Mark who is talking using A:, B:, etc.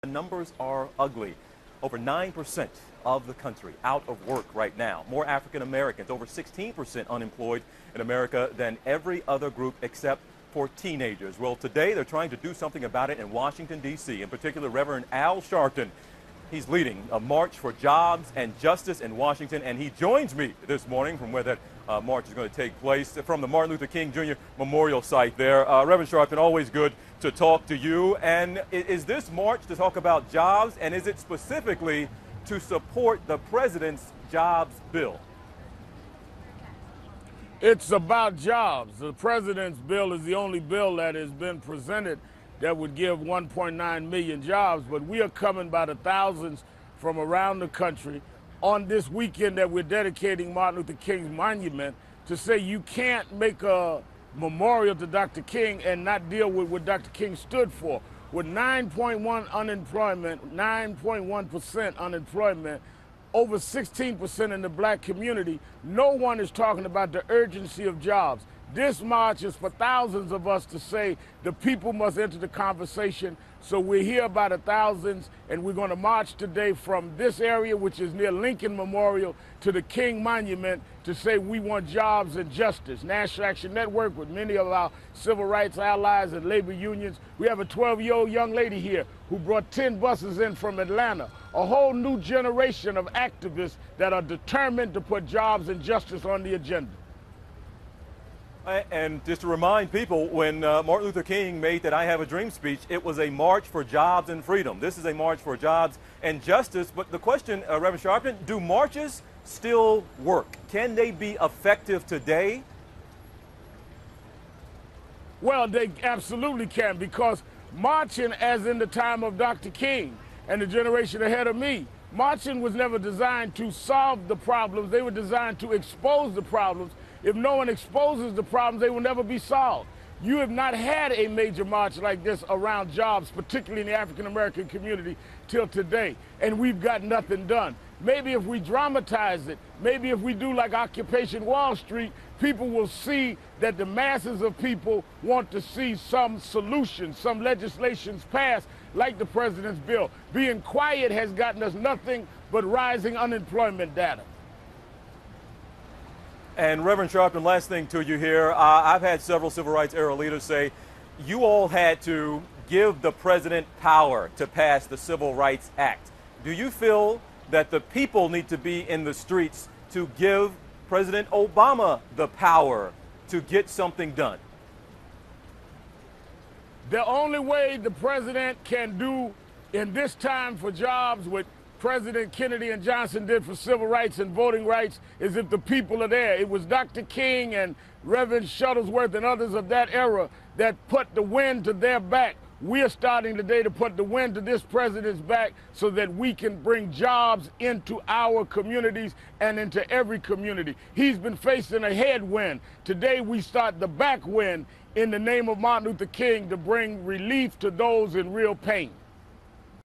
A: The numbers are ugly. Over 9% of the country out of work right now. More African Americans, over 16% unemployed in America than every other group except for teenagers. Well, today they're trying to do something about it in Washington, D.C. In particular, Reverend Al Sharpton. He's leading a march for jobs and justice in Washington, and he joins me this morning from where that march is going to take place, from the Martin Luther King Jr. Memorial site there. Reverend Sharpton, always good to talk to you. And is this march to talk about jobs, and is it specifically to support the president's jobs bill?
B: It's about jobs. The president's bill is the only bill that has been presented that would give 1.9 million jobs, but we are coming by the thousands from around the country on this weekend that we're dedicating Martin Luther King's monument to say you can't make a memorial to Dr. King and not deal with what Dr. King stood for. With 9.1% unemployment, over 16% in the black community, no one is talking about the urgency of jobs. This march is for thousands of us to say the people must enter the conversation. So we're here by the thousands, and we're going to march today from this area, which is near Lincoln Memorial, to the King Monument to say we want jobs and justice. National Action Network, with many of our civil rights allies and labor unions. We have a 12-year-old young lady here who brought 10 buses in from Atlanta. A whole new generation of activists that are determined to put jobs and justice on the agenda.
A: And just to remind people, when Martin Luther King made that I Have a Dream speech, it was a march for jobs and freedom. This is a march for jobs and justice. But the question, Reverend Sharpton, do marches still work? Can they be effective today?
B: Well, they absolutely can, because marching, as in the time of Dr. King and the generation ahead of me, marching was never designed to solve the problems. They were designed to expose the problems. If no one exposes the problems, they will never be solved. You have not had a major march like this around jobs, particularly in the African-American community, till today, and we've got nothing done. Maybe if we dramatize it, maybe if we do like Occupation Wall Street, people will see that the masses of people want to see some solutions, some legislations passed, like the president's bill. Being quiet has gotten us nothing but rising unemployment data.
A: And Reverend Sharpton, last thing to you here. I've had several civil rights era leaders say you all had to give the president power to pass the Civil Rights Act. Do you feel that the people need to be in the streets to give President Obama the power to get something done?
B: The only way the president can do in this time for jobs what President Kennedy and Johnson did for civil rights and voting rights is if the people are there. It was Dr. King and Reverend Shuttlesworth and others of that era that put the wind to their back. We are starting today to put the wind to this president's back so that we can bring jobs into our communities and into every community. He's been facing a headwind. Today we start the back wind in the name of Martin Luther King to bring relief to those in real pain.